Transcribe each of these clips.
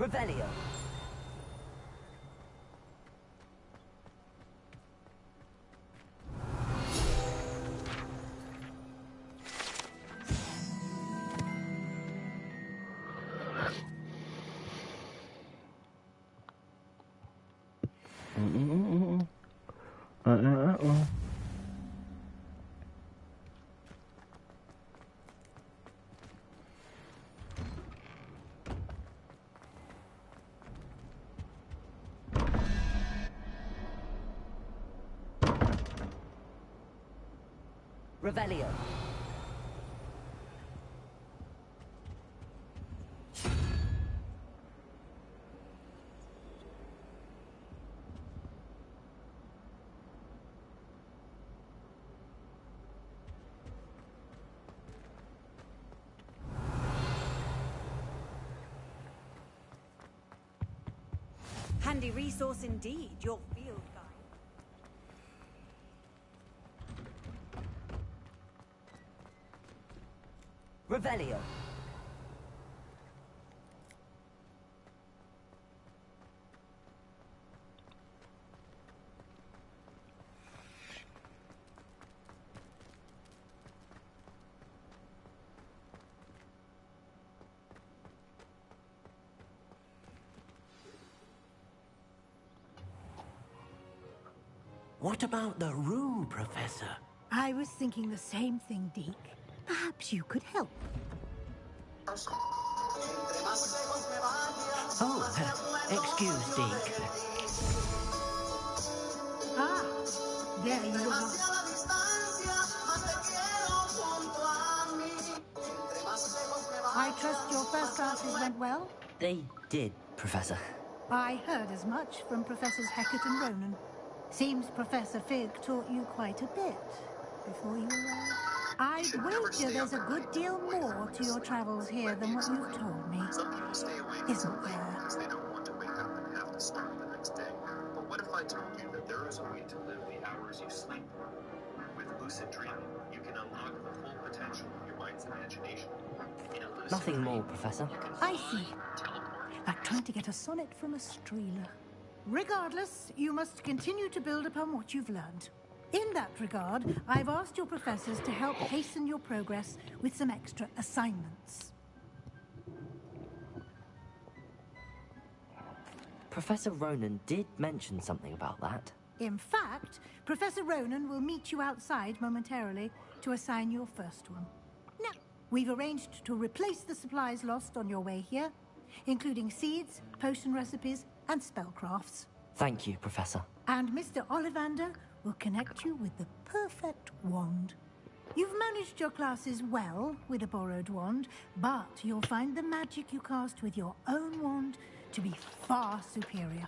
Revelio. Revelio. Handy resource indeed, your field guide. Revelio. What about the room, Professor? I was thinking the same thing, Deke. Perhaps you could help. Oh, excuse, Deke. Ah, there you are. I trust your first classes went well? They did, Professor. I heard as much from Professors Hecat and Ronan. Seems Professor Fig taught you quite a bit before you arrived. I'd wager there's a good deal more to your travels here than what you've told me. Isn't there? They don't want to wake up and have to start the next day. But what if I told you that there is a way to live the hours you sleep? With lucid dreaming, you can unlock the full potential of your mind's imagination. In a lucid Nothing dream, more, Professor. you can I fly, see. teleport, Like trying to get a sonnet from a streeler. Regardless, you must continue to build upon what you've learned. In that regard, I've asked your professors to help hasten your progress with some extra assignments. Professor Ronan did mention something about that. In fact, Professor Ronan will meet you outside momentarily to assign your first one. Now, we've arranged to replace the supplies lost on your way here, including seeds, potion recipes, and spellcrafts. Thank you, Professor. And Mr. Ollivander will connect you with the perfect wand. You've managed your classes well with a borrowed wand, but you'll find the magic you cast with your own wand to be far superior.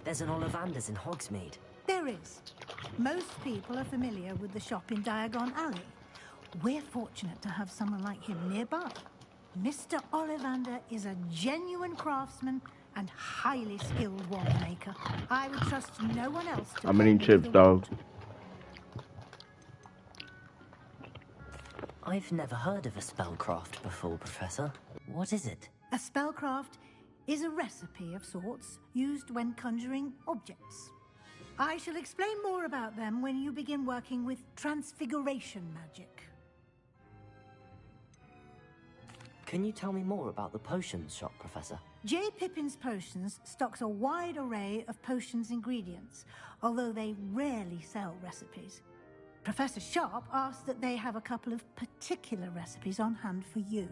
There's an Ollivander's in Hogsmeade. There is. Most people are familiar with the shop in Diagon Alley. We're fortunate to have someone like him nearby. Mr. Ollivander is a genuine craftsman and highly skilled wand maker. I would trust no one else to I'm eating play with chips, the dog. wand. I've never heard of a spellcraft before, Professor. What is it? A spellcraft is a recipe of sorts used when conjuring objects. I shall explain more about them when you begin working with transfiguration magic. Can you tell me more about the potions shop, Professor? J. Pippin's Potions stocks a wide array of potions ingredients, although they rarely sell recipes. Professor Sharp asked that they have a couple of particular recipes on hand for you.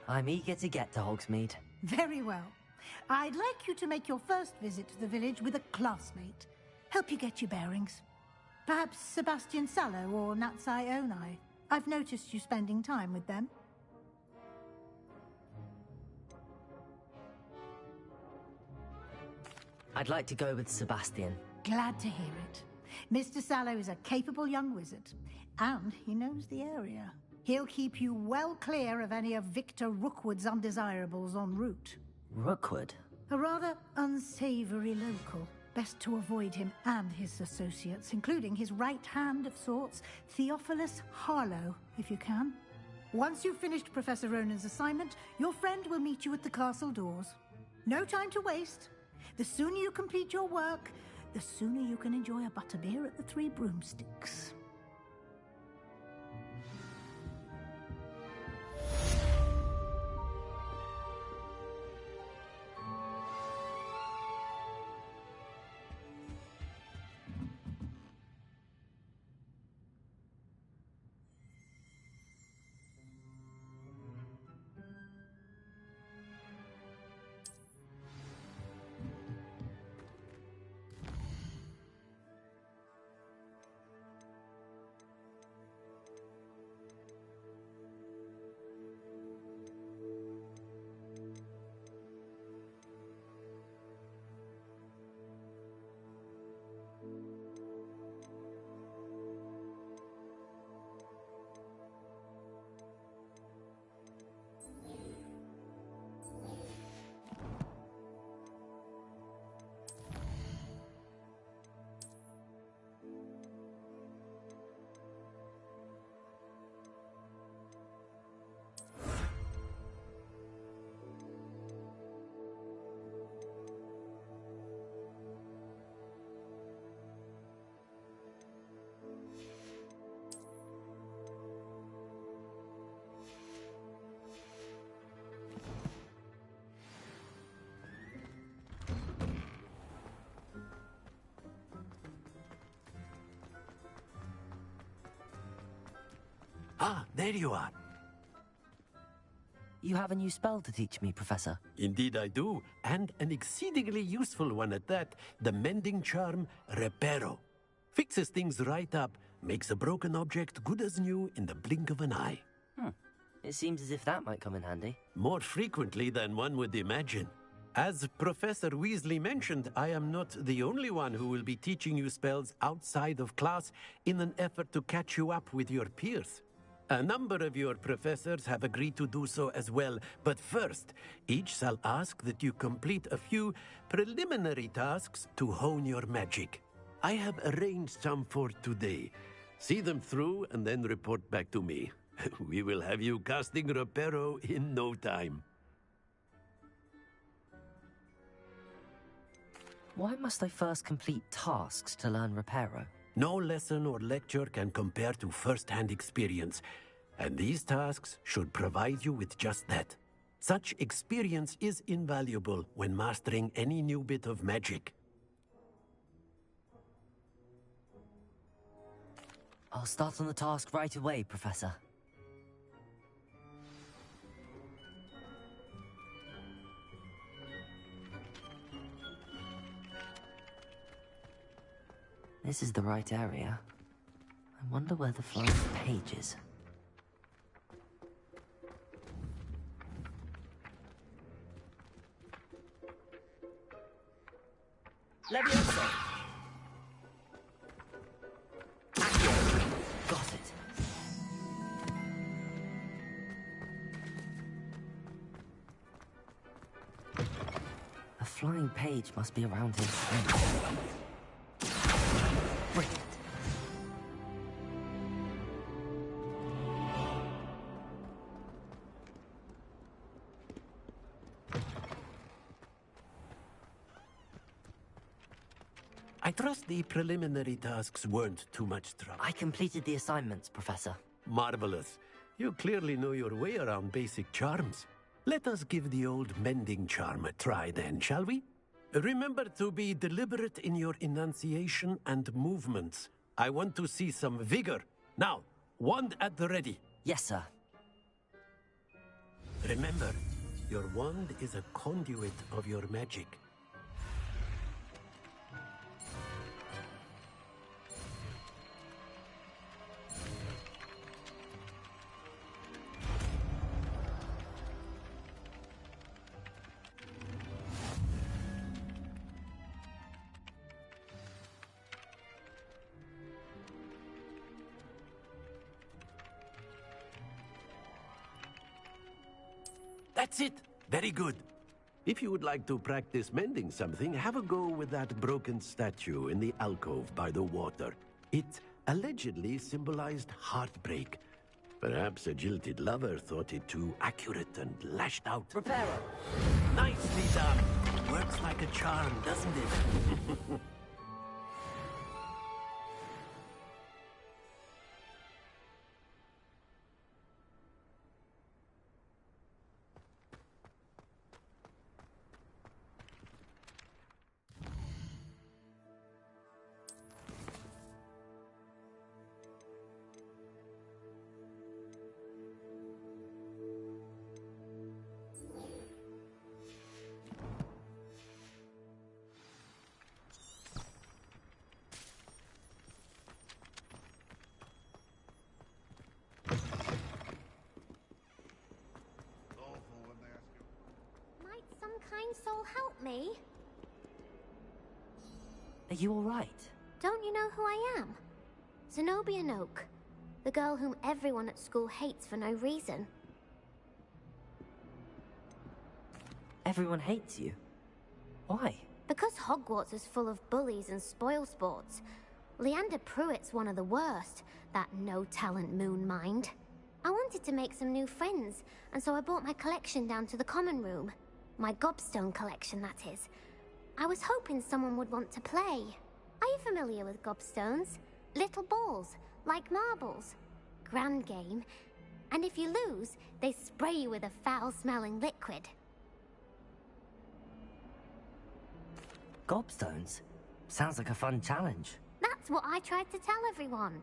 I'm eager to get to Hogsmeade. Very well. I'd like you to make your first visit to the village with a classmate. Help you get your bearings. Perhaps Sebastian Sallow or Natsai Onai. I've noticed you spending time with them. I'd like to go with Sebastian. Glad to hear it. Mr. Sallow is a capable young wizard, and he knows the area. He'll keep you well clear of any of Victor Rookwood's undesirables en route. Rookwood? A rather unsavory local. Best to avoid him and his associates, including his right hand of sorts, Theophilus Harlow, if you can. Once you've finished Professor Ronan's assignment, your friend will meet you at the castle doors. No time to waste. The sooner you complete your work, the sooner you can enjoy a butterbeer at the Three Broomsticks. Ah, there you are. You have a new spell to teach me, Professor. Indeed I do, and an exceedingly useful one at that. The mending charm, Reparo. Fixes things right up, makes a broken object good as new in the blink of an eye. It seems as if that might come in handy. More frequently than one would imagine. As Professor Weasley mentioned, I am not the only one who will be teaching you spells outside of class in an effort to catch you up with your peers. A number of your professors have agreed to do so as well, but first, each shall ask that you complete a few preliminary tasks to hone your magic. I have arranged some for today. See them through and then report back to me. We will have you casting Reparo in no time. Why must I first complete tasks to learn Reparo? No lesson or lecture can compare to first-hand experience, and these tasks should provide you with just that. Such experience is invaluable when mastering any new bit of magic. I'll start on the task right away, Professor. This is the right area. I wonder where the flying page is. Leviosa! Accio! Got it. A flying page must be around here somewhere. Brilliant. I trust the preliminary tasks weren't too much trouble. I completed the assignments, Professor. Marvelous. You clearly know your way around basic charms. Let us give the old mending charm a try then, shall we? Remember to be deliberate in your enunciation and movements. I want to see some vigor. Now, wand at the ready. Yes, sir. Remember, your wand is a conduit of your magic. That's it! Very good. If you would like to practice mending something, have a go with that broken statue in the alcove by the water. It allegedly symbolized heartbreak. Perhaps a jilted lover thought it too accurate and lashed out. Reparo! Nicely done! Works like a charm, doesn't it? Might some kind soul help me? Are you alright? Don't you know who I am? Zenobia Noak, the girl whom everyone at school hates for no reason. Everyone hates you. Why? Because Hogwarts is full of bullies and spoilsports. Leander Pruitt's one of the worst, that no-talent moon mind. I wanted to make some new friends, and so I brought my collection down to the common room. My gobstone collection, that is. I was hoping someone would want to play. Are you familiar with gobstones? Little balls, like marbles. Grand game. And if you lose, they spray you with a foul-smelling liquid. Gobstones? Sounds like a fun challenge. That's what I tried to tell everyone.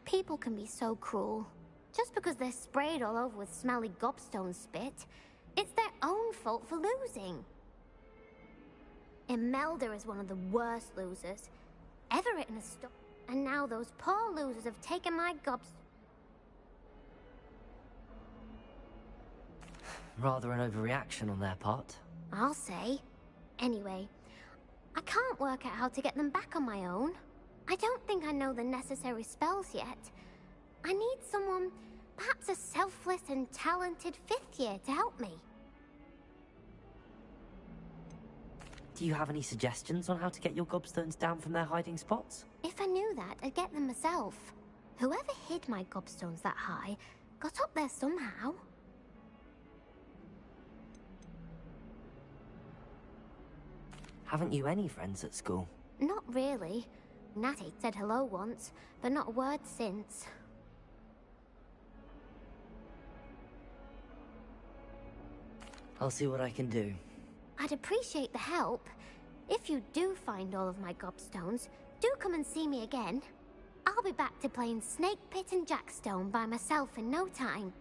People can be so cruel. Just because they're sprayed all over with smelly gobstone spit, it's their own fault for losing. Imelda is one of the worst losers ever written a story. And now those poor losers have taken my Rather an overreaction on their part. I'll say. Anyway, I can't work out how to get them back on my own. I don't think I know the necessary spells yet. I need someone, perhaps a selfless and talented fifth year to help me. Do you have any suggestions on how to get your gobstones down from their hiding spots? If I knew that, I'd get them myself. Whoever hid my gobstones that high got up there somehow. Haven't you any friends at school? Not really. Natty said hello once, but not a word since. I'll see what I can do. I'd appreciate the help. If you do find all of my gobstones, do come and see me again. I'll be back to playing Snake Pit and Jackstone by myself in no time.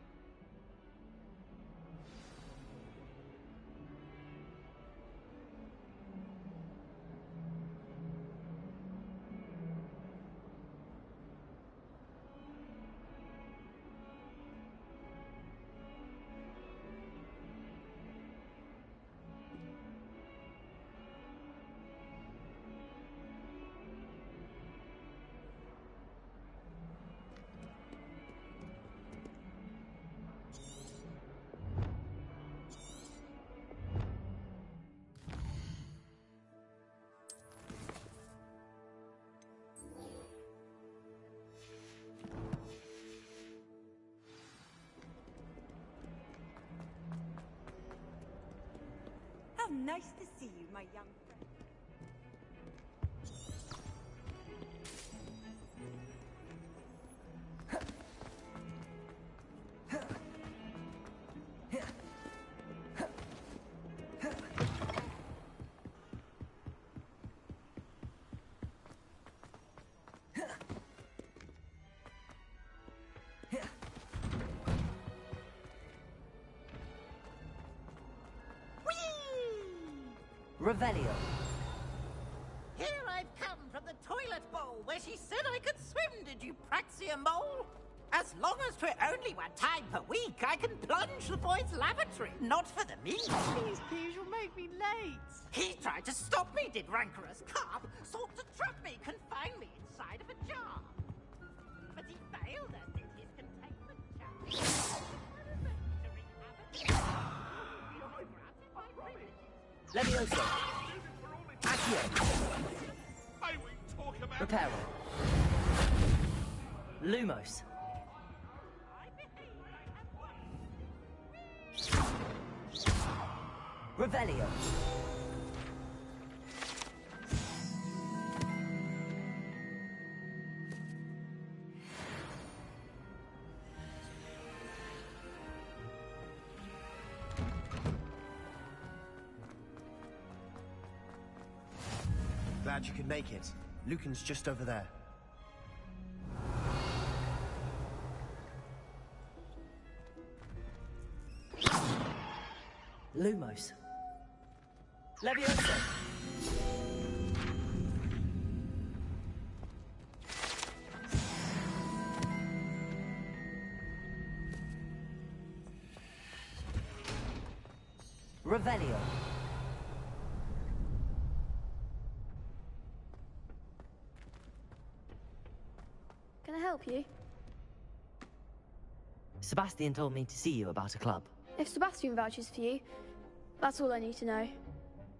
How nice to see you, my young friend. Revelio. Here I've come from the toilet bowl where she said I could swim, did you praxia mole? As long as 'twere only one time per week, I can plunge the boy's lavatory, not for the meat. Please, you'll make me late. He tried to stop me, did rancorous carp, sought to trap me, confine me inside of a jar. But he failed, as did his containment jar. Levioso. Accio. I won't talk about Reparo. Lumos. Revelio. Glad you could make it. Lucan's just over there. Lumos. Levioso. Revelio. Can I help you? Sebastian told me to see you about a club. If Sebastian vouches for you, that's all I need to know.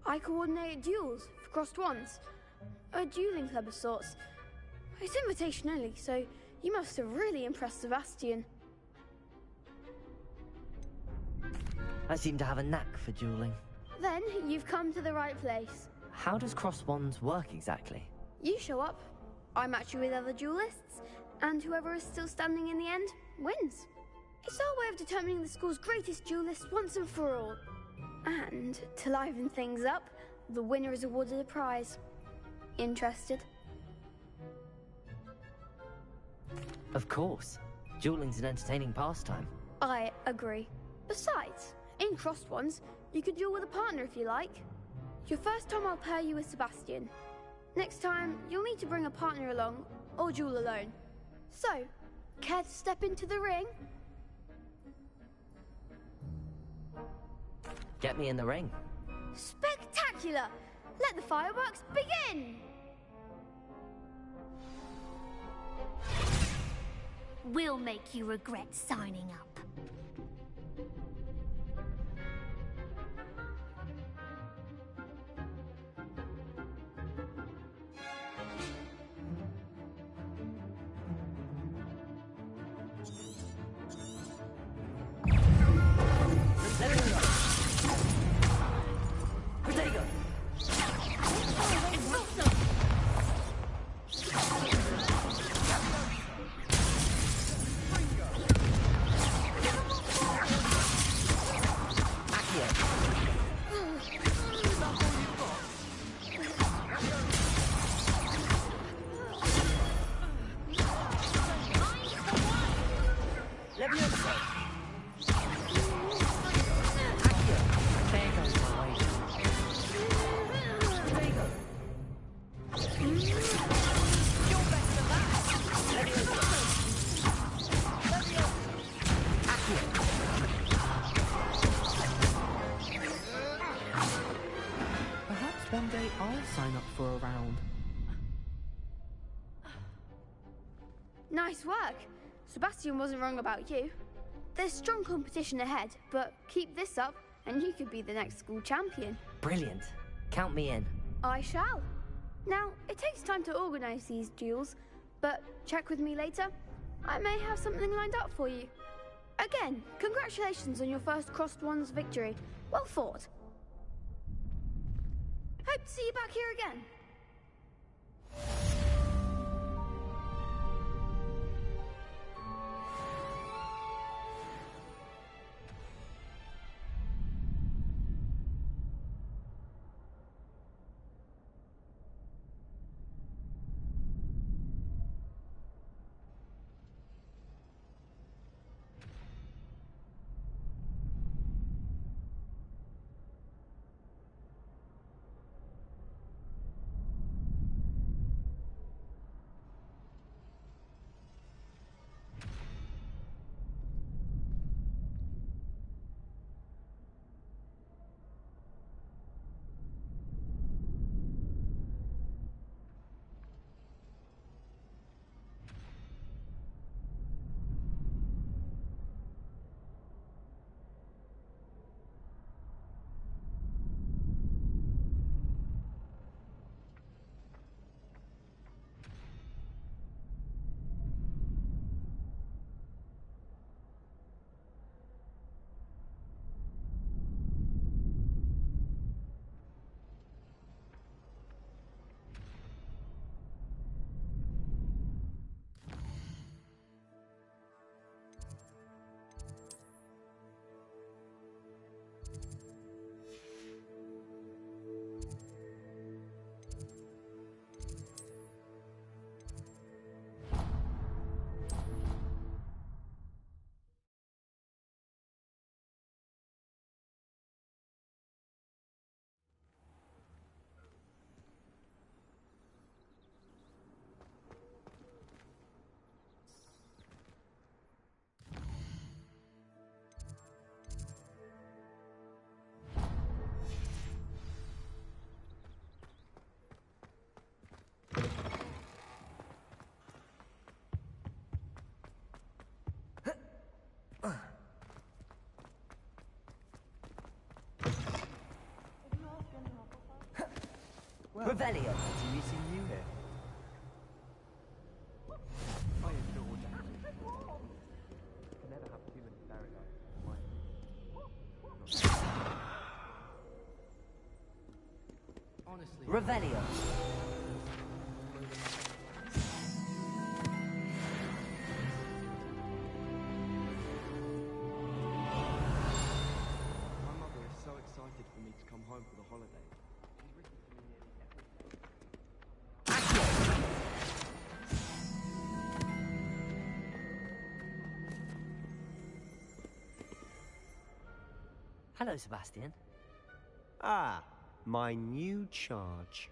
I coordinate duels for crossed wands. A dueling club of sorts. It's invitation only, so you must have really impressed Sebastian. I seem to have a knack for dueling. Then you've come to the right place. How does cross wands work exactly? You show up, I match you with other duelists, and whoever is still standing in the end wins. It's our way of determining the school's greatest duelist once and for all. And to liven things up, the winner is awarded a prize. Interested? Of course. Dueling's an entertaining pastime. I agree. Besides, in crossed ones, you could duel with a partner if you like. Your first time I'll pair you with Sebastian. Next time, you'll need to bring a partner along, or duel alone. So, care to step into the ring? Get me in the ring. Spectacular! Let the fireworks begin! We'll make you regret signing up. One day I'll sign up for a round. Nice work. Sebastian wasn't wrong about you. There's strong competition ahead, but keep this up and you could be the next school champion. Brilliant. Count me in. I shall. Now, it takes time to organise these duels, but check with me later. I may have something lined up for you. Again, congratulations on your first Crossed Wands victory. Well fought. Hope to see you back here again. Revelio. Fancy meeting you here. I adored that. Can never have too many paradise. Honestly. Revelio. My mother is so excited for me to come home for the holidays. She's written to me nearly every day. Hello, Sebastian. Ah, my new charge.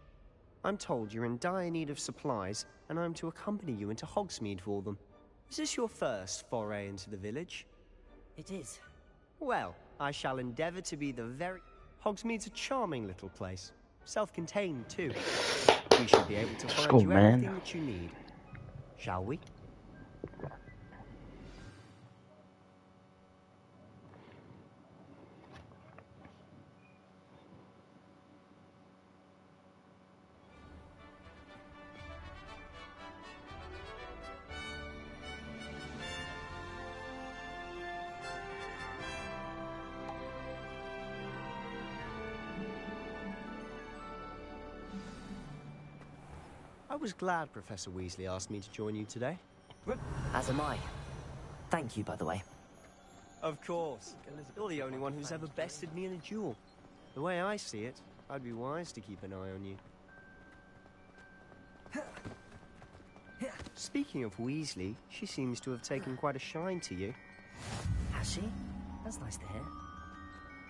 I'm told you're in dire need of supplies, and I'm to accompany you into Hogsmeade for them. Is this your first foray into the village? It is. Well, I shall endeavour to be the very... Hogsmeade's a charming little place. Self-contained, too. We should be able to find you everything that you need. Shall we? I was glad Professor Weasley asked me to join you today. As am I. Thank you, by the way. Of course. You're the only one who's ever bested me in a duel. The way I see it, I'd be wise to keep an eye on you. Speaking of Weasley, she seems to have taken quite a shine to you. Has she? That's nice to hear.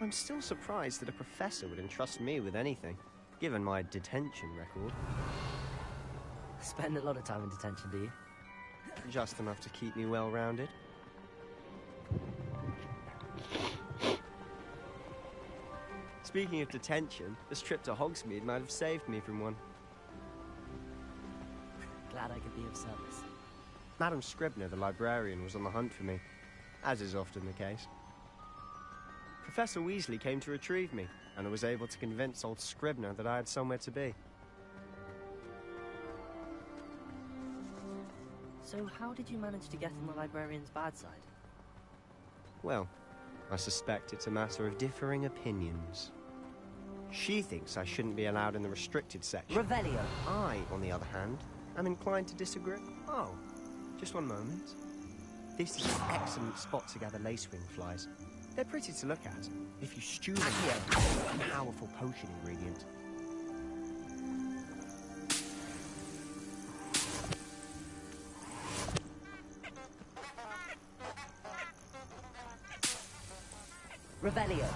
I'm still surprised that a professor would entrust me with anything, given my detention record. Spend a lot of time in detention, do you? Just enough to keep me well-rounded. Speaking of detention, this trip to Hogsmeade might have saved me from one. Glad I could be of service. Madam Scribner, the librarian, was on the hunt for me, as is often the case. Professor Weasley came to retrieve me, and I was able to convince old Scribner that I had somewhere to be. So how did you manage to get on the librarian's bad side? Well, I suspect it's a matter of differing opinions. She thinks I shouldn't be allowed in the restricted section. Revelio. I, on the other hand, am inclined to disagree. Oh, just one moment. This is an excellent spot to gather lacewing flies. They're pretty to look at. If you stew them, a powerful potion ingredient. Revelio.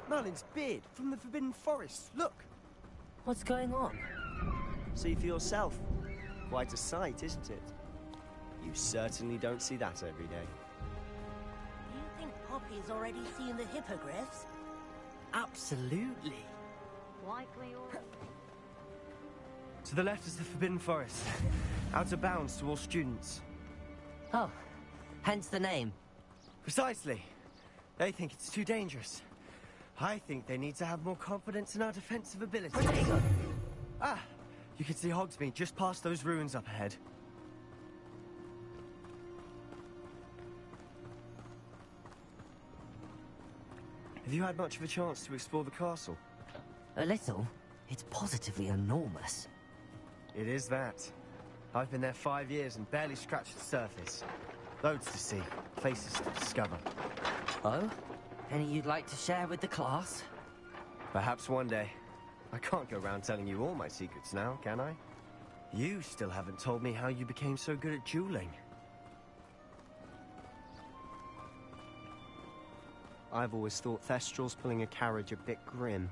Merlin's beard from the Forbidden Forest. Look! What's going on? See for yourself. Quite a sight, isn't it? You certainly don't see that every day. Do you think Poppy's already seen the hippogriffs? Absolutely. Likely already. To the left is the Forbidden Forest. Out of bounds to all students. Oh, hence the name. Precisely. They think it's too dangerous. I think they need to have more confidence in our defensive abilities. Ah, you can see Hogsmeade just past those ruins up ahead. Have you had much of a chance to explore the castle? A little. It's positively enormous. It is that. I've been there 5 years and barely scratched the surface. Loads to see, places to discover. Oh? Any you'd like to share with the class? Perhaps one day. I can't go around telling you all my secrets now, can I? You still haven't told me how you became so good at dueling. I've always thought Thestrals pulling a carriage a bit grim.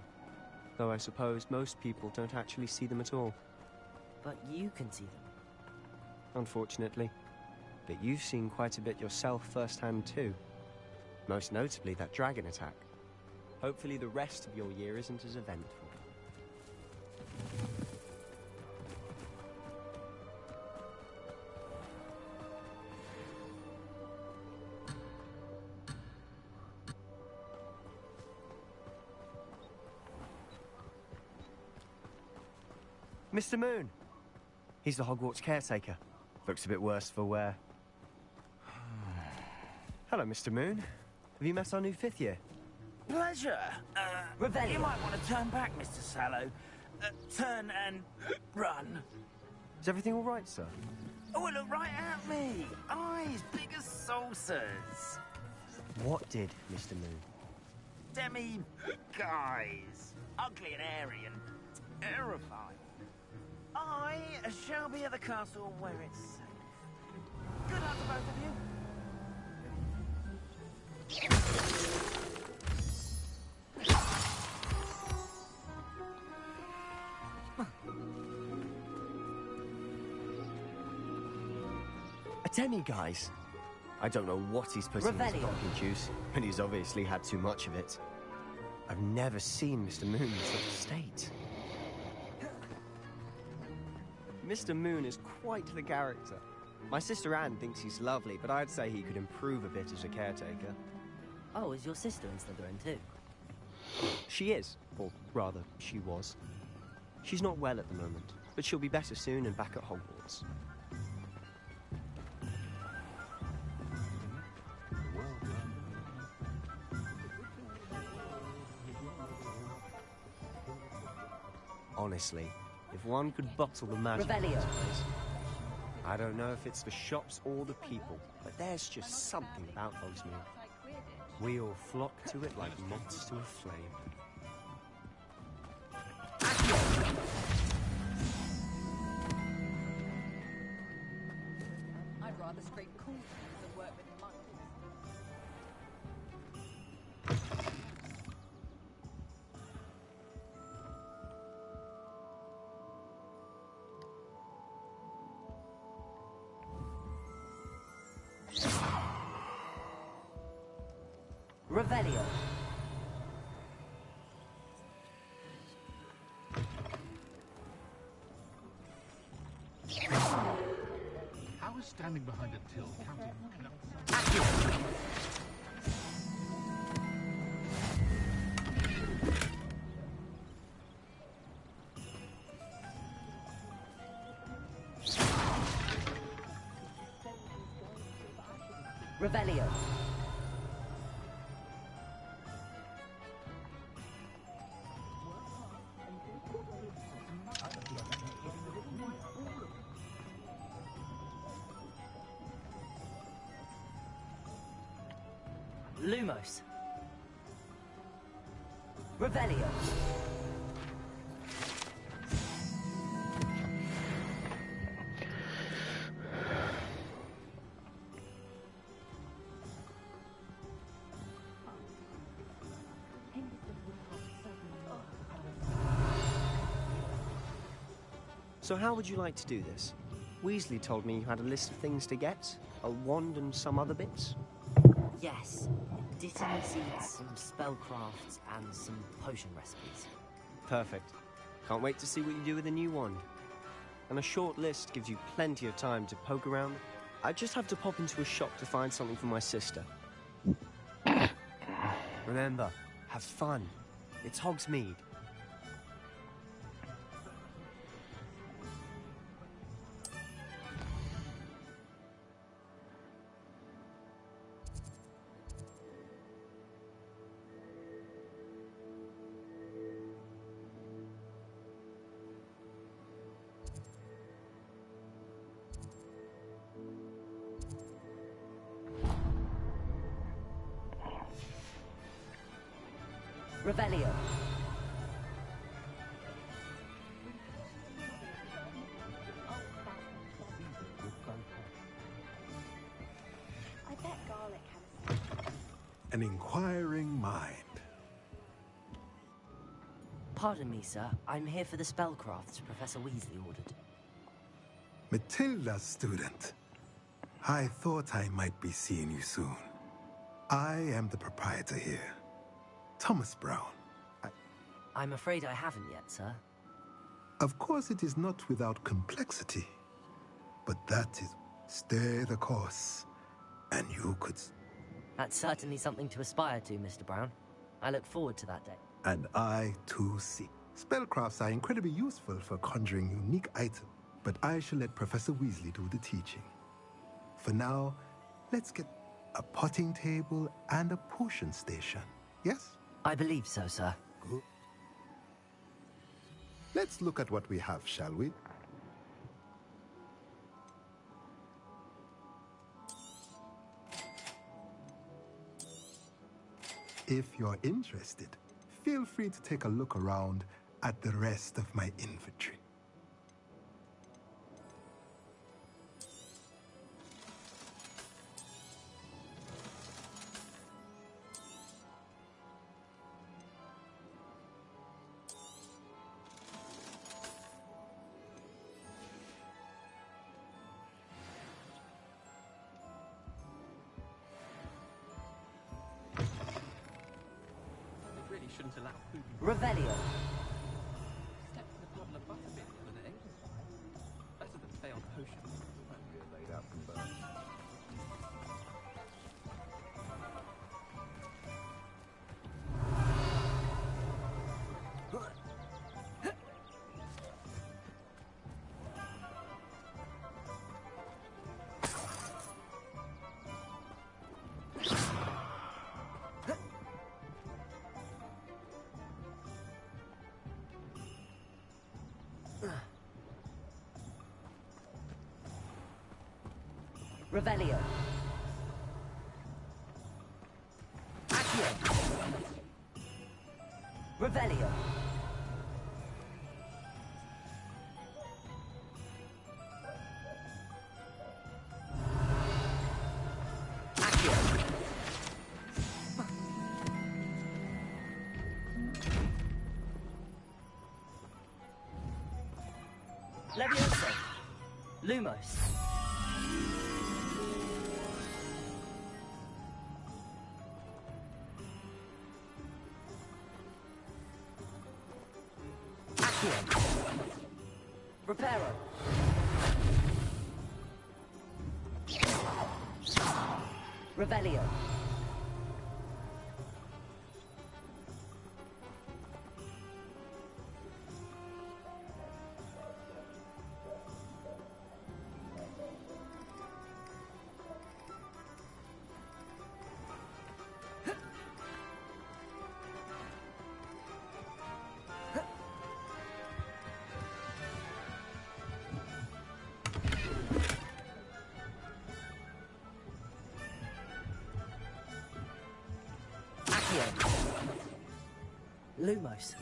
Though I suppose most people don't actually see them at all. But you can see them. Unfortunately. But you've seen quite a bit yourself firsthand too. Most notably that dragon attack. Hopefully the rest of your year isn't as eventful. Mr. Moon. He's the Hogwarts caretaker. Looks a bit worse for wear. Hello, Mr. Moon. Have you met our new 5th year? Pleasure. Revelio. You might want to turn back, Mr. Sallow. Turn and run. Is everything all right, sir? Oh, look right at me. Eyes big as saucers. What did, Mr. Moon? Guys. Ugly and airy and terrifying. I shall be at the castle where it's safe. Good luck to both of you. Atemi, guys. I don't know what he's putting in his pumpkin juice, but he's obviously had too much of it. I've never seen Mr. Moon in such a state. Mr. Moon is quite the character. My sister Anne thinks he's lovely, but I'd say he could improve a bit as a caretaker. Oh, is your sister in Slytherin too? She is, or rather, she was. She's not well at the moment, but she'll be better soon and back at Hogwarts. Honestly, if one could bottle the magic in this place, I don't know if it's the shops or the people, but there's just something about Hogsmeade. We all flock to it like moths to a flame. I'd rather scrape cool than work with monkeys. Revelio. How is standing behind a till counting clubs? Revelio. Lumos. Revelio. So how would you like to do this? Weasley told me you had a list of things to get, a wand and some other bits. Yes. Dittany seeds, some spellcrafts, and some potion recipes. Perfect. Can't wait to see what you do with the new wand. And a short list gives you plenty of time to poke around. I just have to pop into a shop to find something for my sister. Remember, have fun. It's Hogsmeade. Revelio. I bet garlic has. An inquiring mind. Pardon me, sir. I'm here for the spellcrafts Professor Weasley ordered. Matilda, student. I thought I might be seeing you soon. I am the proprietor here, Thomas Brown. I'm afraid I haven't yet, sir. Of course, it is not without complexity, but that is stay the course, and you could. That's certainly something to aspire to, Mr. Brown. I look forward to that day. And I too see. Spellcrafts are incredibly useful for conjuring unique items, but I shall let Professor Weasley do the teaching. For now, let's get a potting table and a potion station, yes? I believe so, sir. Good. Let's look at what we have, shall we? If you're interested, feel free to take a look around at the rest of my inventory. Shouldn't allow food. Revelio. Stepped in a puddle of butterbeer the other day. Better than failed potion. Might be laid out from birth. Revelio. Accio. Revelio. Accio. Levioso. Lumos. Reparo. Revelio. Lumos.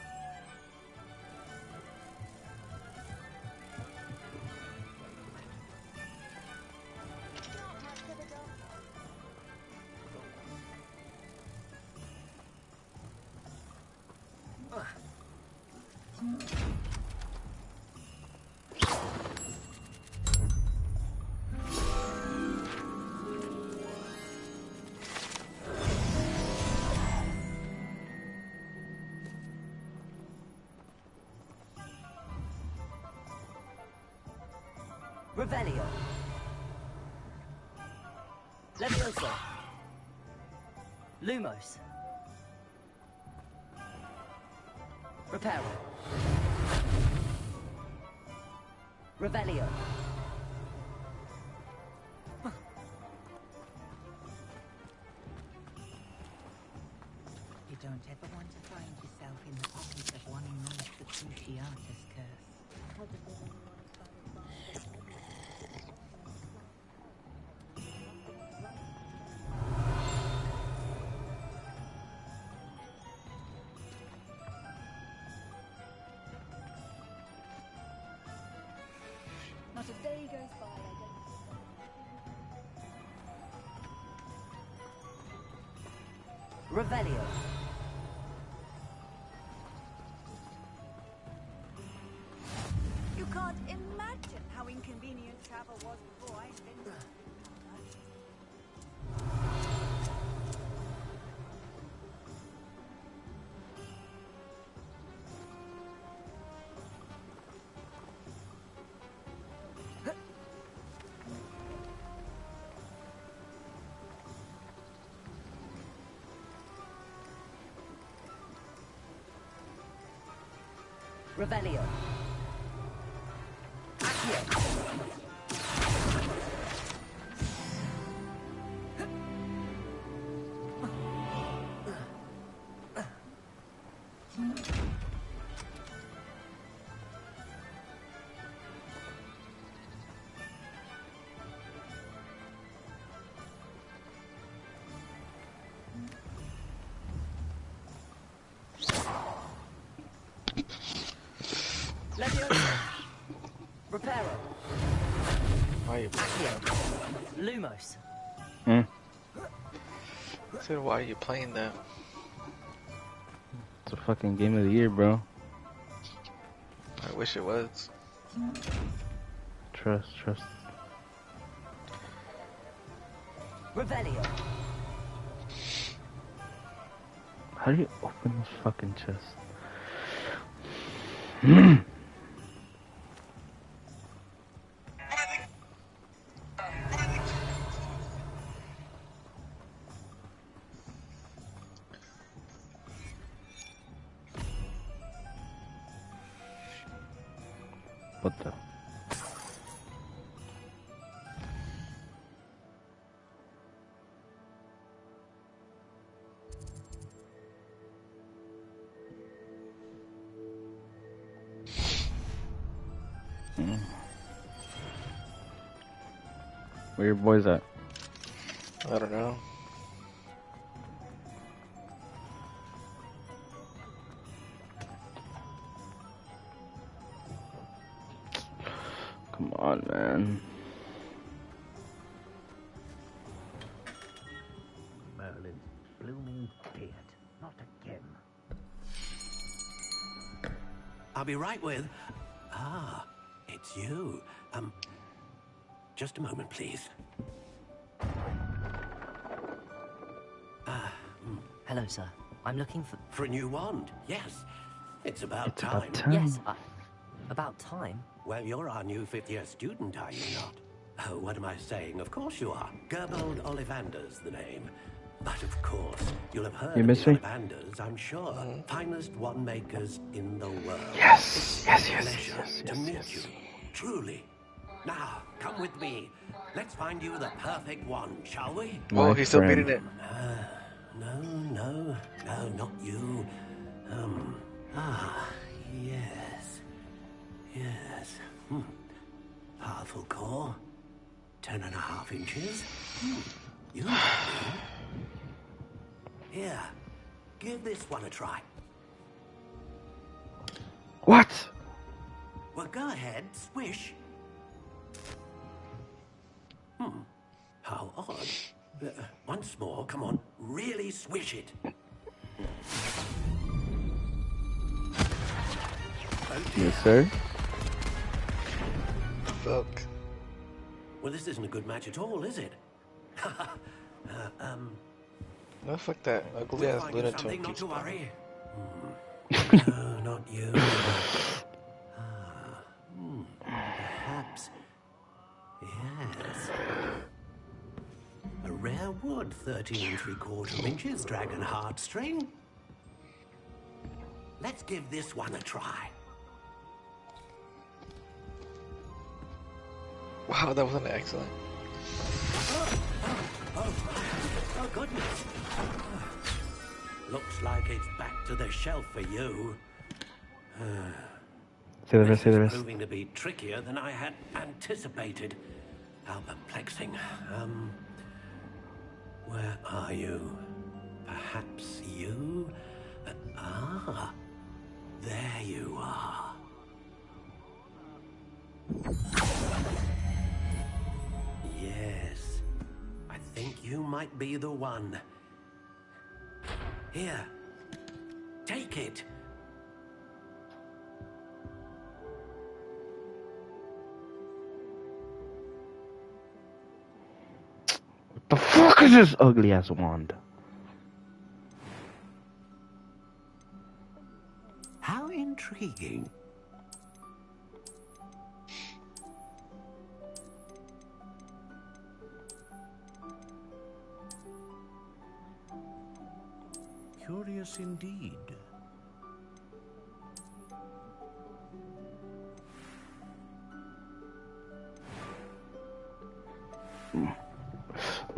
Revelio. Levioso. Lumos. Reparo. Revelio. You don't ever want to find yourself in the pocket of one who knows the Cruciatus curse. Not a day goes by I don't... Revelio. You can't imagine how inconvenient travel was before I invented it. Revelio. Accio. Reparo. Why are you playing Lumos. that? I said, why are you playing that? It's a fucking game of the year, bro. I wish it was. Trust. Revelio. How do you open this fucking chest? What the? Where your boys at? I don't know. Come on, man. Merlin's blooming beard. Not again. I'll be right with... Ah, it's you. Just a moment, please. Hello, sir. I'm looking for... For a new wand, yes. It's about It's time. about time. Yes, about time. Well, you're our new fifth-year student, are you not? Oh, what am I saying? Of course you are. Gerbold Ollivander's the name. But of course, you'll have heard You of miss the me? Ollivanders, I'm sure. Finest wand makers in the world. Yes, yes, It's a yes, pleasure yes, to yes, meet yes. you. Truly. Now, come with me. Let's find you the perfect one, shall we? Oh, My he's still friend. beating it. No, not you. Yes. Powerful core. 10.5 inches. You know me. Here, give this one a try. What? Well, go ahead, swish. How odd. Once more, come on, really swish it. Yes, sir. Fuck. Well, this isn't a good match at all, is it? No, fuck that ugly We'll ass find you lunatic something, not keeps to spawning. worry. No, not you. Perhaps. Yes. A rare wood, 13 3/4 inches, dragon heartstring. Let's give this one a try. Wow, that wasn't excellent. Oh, goodness. Looks like it's back to the shelf for you. Say the This rest, say the is rest. proving to be trickier than I had anticipated. How perplexing. Where are you? Perhaps you? There you are. Yes. I think you might be the one. Here. Take it. The fuck is this ugly ass wand? How intriguing. Curious indeed.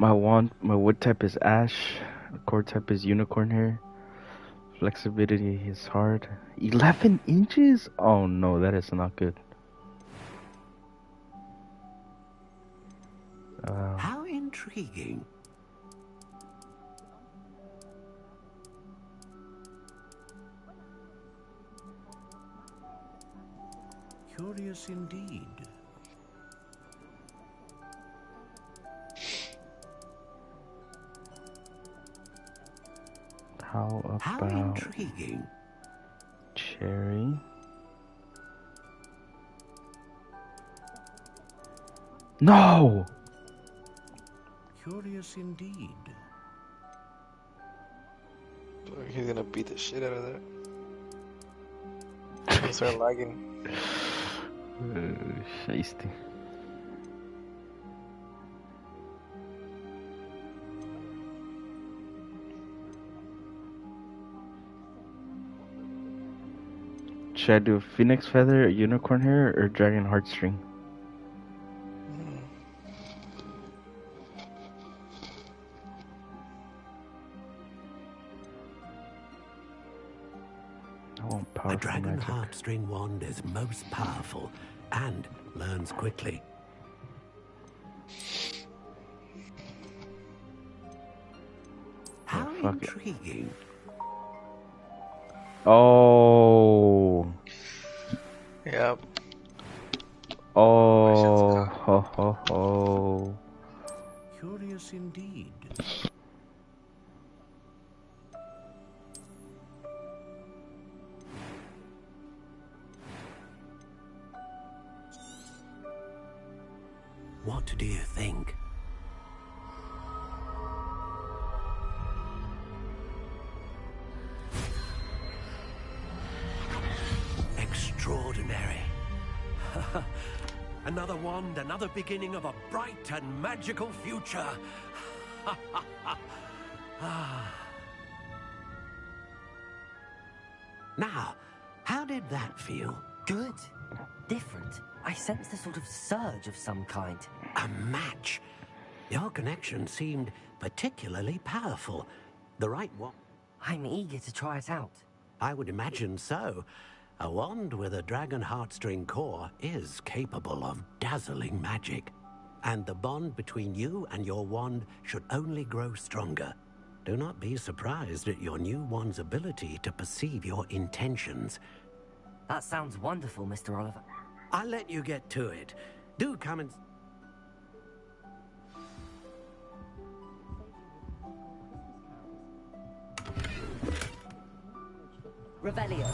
My wood type is ash. Core type is unicorn hair. Flexibility is hard. 11 inches? Oh no, that is not good. How intriguing. Curious indeed. How about intriguing. Cherry? No! Curious indeed. He's gonna beat the shit out of that. He's gonna start lagging. Shiesty. Should I do phoenix feather, unicorn hair, or dragon heartstring? A dragon heartstring wand is most powerful and learns quickly. How intriguing. Oh. Yep. Oh. Ho ho ho. Curious indeed. What do you think? Extraordinary. Another wand, another beginning of a bright and magical future. Now, how did that feel? Good. Different. I sensed a sort of surge of some kind. A match. Your connection seemed particularly powerful. The right one. I'm eager to try it out. I would imagine so. A wand with a dragon heartstring core is capable of dazzling magic. And the bond between you and your wand should only grow stronger. Do not be surprised at your new wand's ability to perceive your intentions. That sounds wonderful, Mr. Oliver. I'll let you get to it. Do come and... Revelio.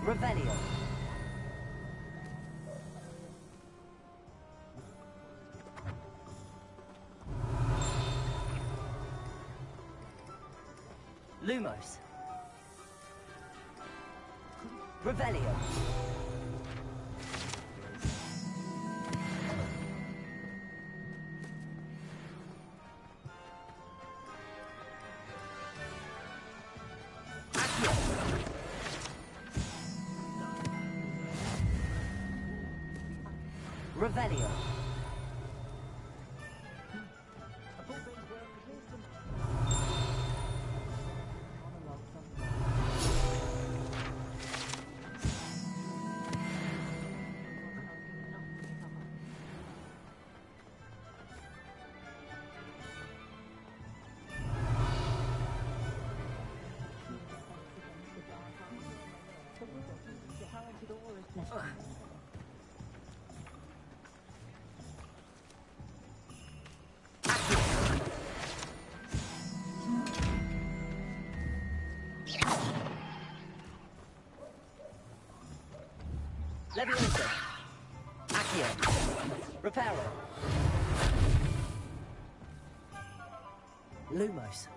Revelio. Lumos. Revelio. Revelio. Leviosa. Accio. Reparo. Lumos.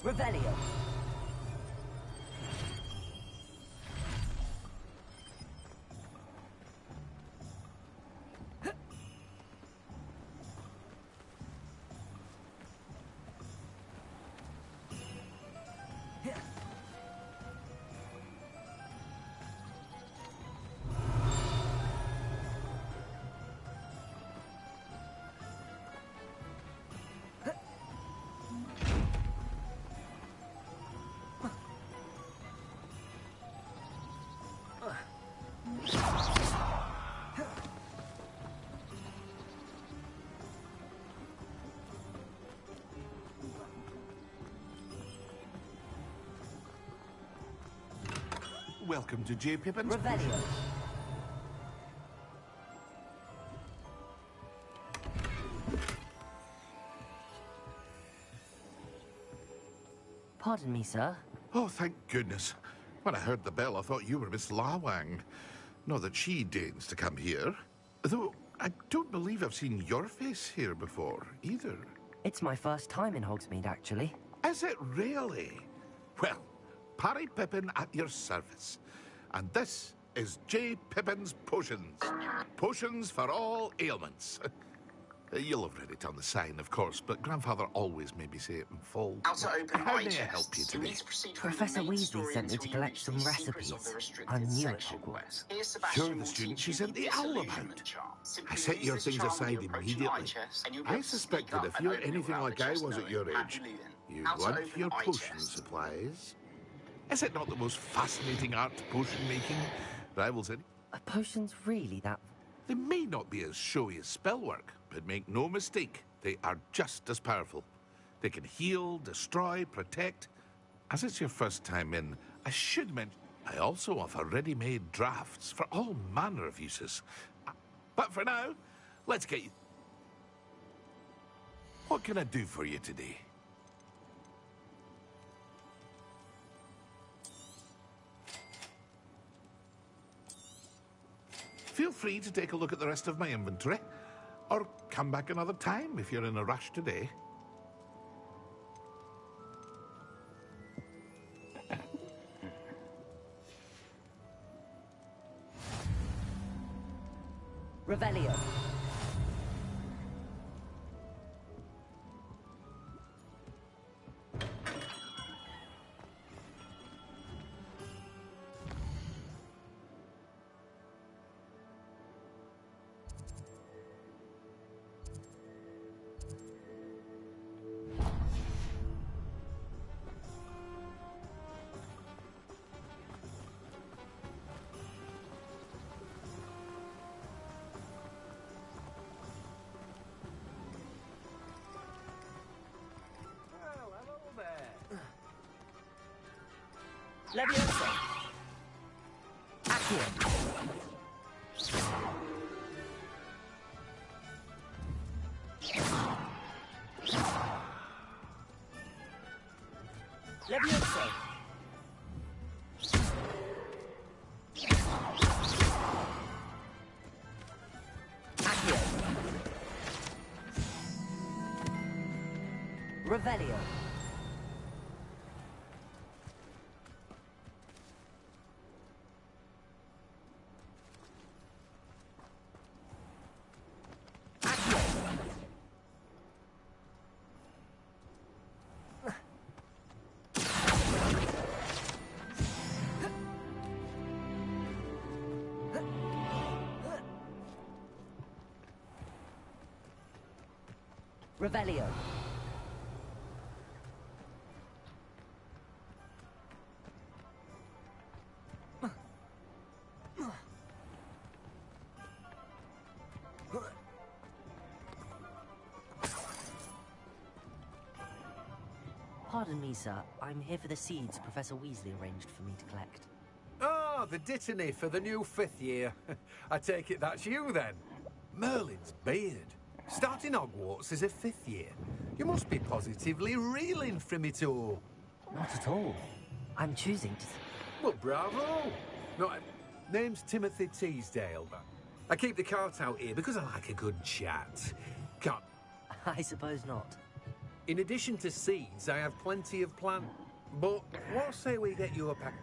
Revelio. Welcome to J. Pippin's Revelio. Pardon me, sir. Oh, thank goodness. When I heard the bell, I thought you were Miss Lawang. Not that she deigns to come here. Though, I don't believe I've seen your face here before, either. It's my first time in Hogsmeade, actually. Is it really? Well, Parry Pippin at your service. And this is J. Pippin's Potions. Potions for all ailments. You'll have read it on the sign, of course, but Grandfather always made me say it in full. How may I help you today? Professor Weasley sent me to collect some recipes. I'm new at Hogwarts. You're the student she sent the owl about. I set your things aside immediately. I suspect that if you're anything like I was at your age, you want your potion supplies. Is it not the most fascinating art potion making? Rivals any? Are potions really that... They may not be as showy as spellwork, but make no mistake, they are just as powerful. They can heal, destroy, protect. As it's your first time in, I should mention, I also offer ready-made drafts for all manner of uses. But for now, let's get you... What can I do for you today? Feel free to take a look at the rest of my inventory, or come back another time if you're in a rush today. Revelio. Leviosa. Accio. Leviosa. Accio. Revelio. Revelio. Pardon me, sir. I'm here for the seeds Professor Weasley arranged for me to collect. Ah, the dittany for the new 5th year. I take it that's you, then. Merlin's beard. Starting Hogwarts as a 5th year. You must be positively reeling from it all. Not at all. I'm choosing to... Well, bravo. No, name's Timothy Teasdale. I keep the cart out here because I like a good chat. Can't... I suppose not. In addition to seeds, I have plenty of plant. But what say we get you a pack?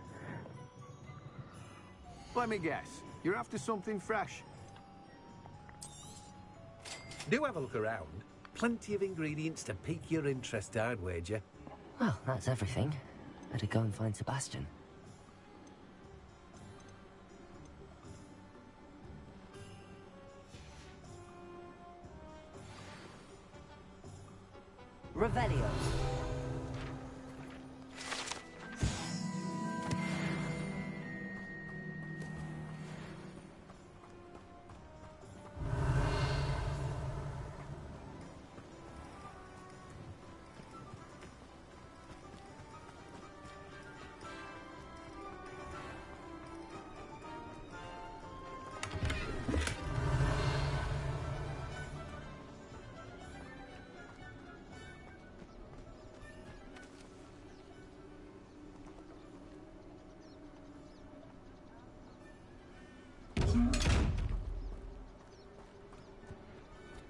Let me guess. You're after something fresh. Do have a look around. Plenty of ingredients to pique your interest, I'd wager. Well, that's everything. Better go and find Sebastian. Revelio.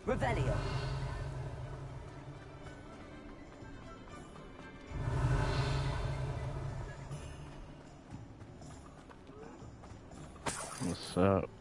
Revelio. What's up?